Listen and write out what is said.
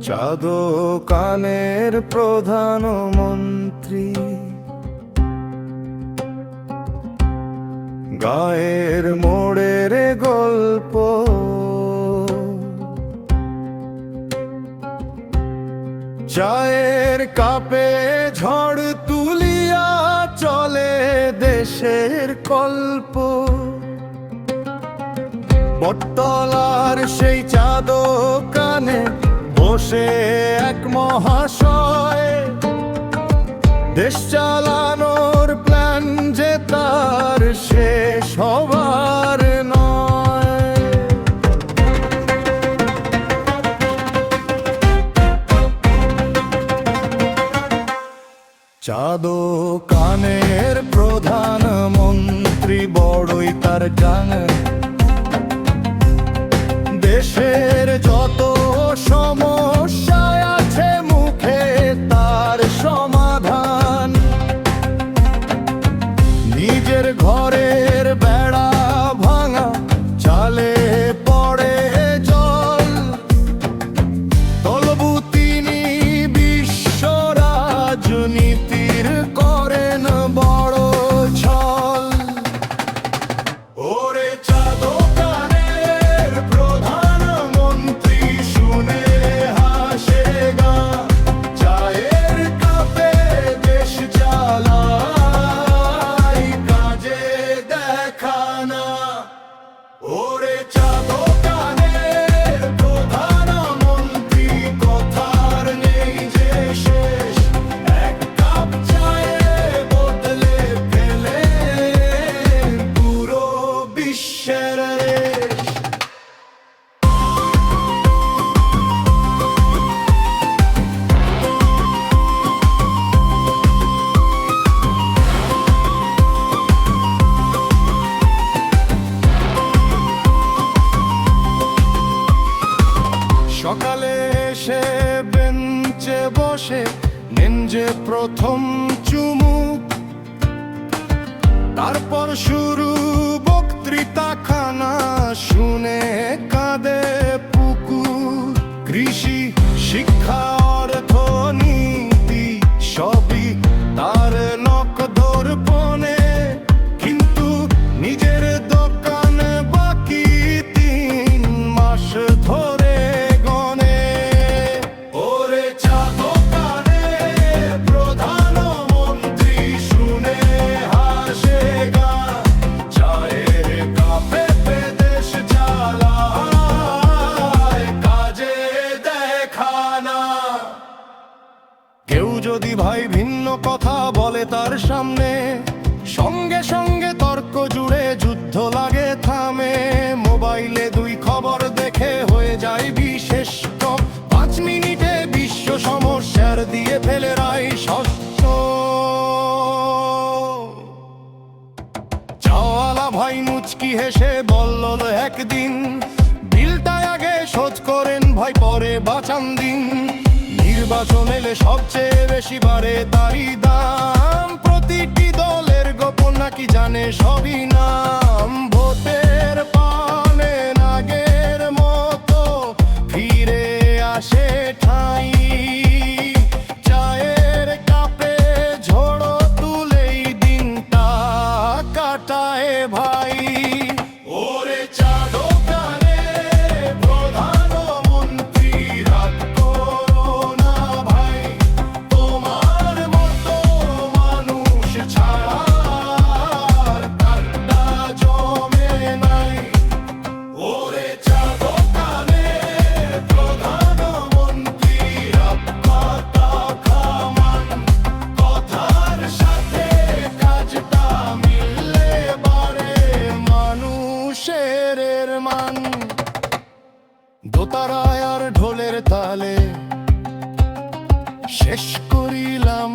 চাঁদ কানের প্রধানমন্ত্রী, গায়ের মোড়ের গল্প, চায়ের কাপে ঝড় তুলিয়া চলে দেশের কল্প। বটতলার সেই চাঁদ কানে বসে এক মহাশয়, দেশ চালানোর প্ল্যান যে তার শেষ হবার নয়। চাঁদ কানের প্রধানমন্ত্রী বড়ই তার জানে দেশের যত সমস্যা আছে মুখে তার সমাধান। নিজের ঘরের বেড়া ভাঙা, চালে পড়ে জল, তলবু তিনি বিশ্ব রাজনীতির করেন বড় ছল। ওরে চাঁদ কানের প্রধানমন্ত্রী শুনে হাসে গা, চায়ের কাপে দেশ চালায় কাজে দেখানা। ওরে চাঁদ কানের প্রধানমন্ত্রী কথার নেই যে শেষ, এক কাপ চায়ে বদলে ফেলে পুরো বিশ্বের রেশ। সকালে এসে বেঞ্চে বসে নেন যে প্রথম চুমুক, তারপর শুরু বক্তৃতা খানা, শুনে কাঁদে পুকুর। কৃষি, শিক্ষা, অর্থনীতি সবই তার নখদর্পণে, কিন্তু নিজের দোকান বাকি 3 মাস ধরে গনে। ওরে চাঁদ কানের প্রধানমন্ত্রী শুনে হাসে গা, চায়ের কাপে দেশ চালায় কাজে দেখানা। কেউ যদি ভাই ভিন্ন কথা বলে তার সামনে, সঙ্গে সঙ্গে তর্ক জুড়ে যুদ্ধ লাগে থামে। মোবাইলে 2 খবর দেখে হয়ে যায় বিশেষ, 5 মিনিটে বিশ্ব সমস্যার দিয়ে ফেলে রায় শস্য। চাওয়ালা ভাই মুচকি হেসে বলল একদিন, বিলটা আগে শোধ করেন ভাই পরে বাঁচান দিন। নির্বাচন এলে সবচেয়ে বেশি বাড়ে তারই দাম, প্রতিটি দলের গোপন নাকি জানে সবই নাম। ভোটের পানে আগের মতো ফিরে আসে ঠাঁই, চায়ের কাপে ঝোড়ো তুলেই দিনটা কাটায় ভাই। ওরে চাঁদ কানের প্রধানমন্ত্রী রাত করো না ভাই, তোমার মতো মানুষ ছাড়া আর কান্না জমে নাই। ওরে চাঁদ কানের প্রধানমন্ত্রী রাত কথা খামান, কথার সাথে কাজটা মিললে বাড়ে মানুষের মান। দোতারায় আর ঢোলের তালে শেষ করিলাম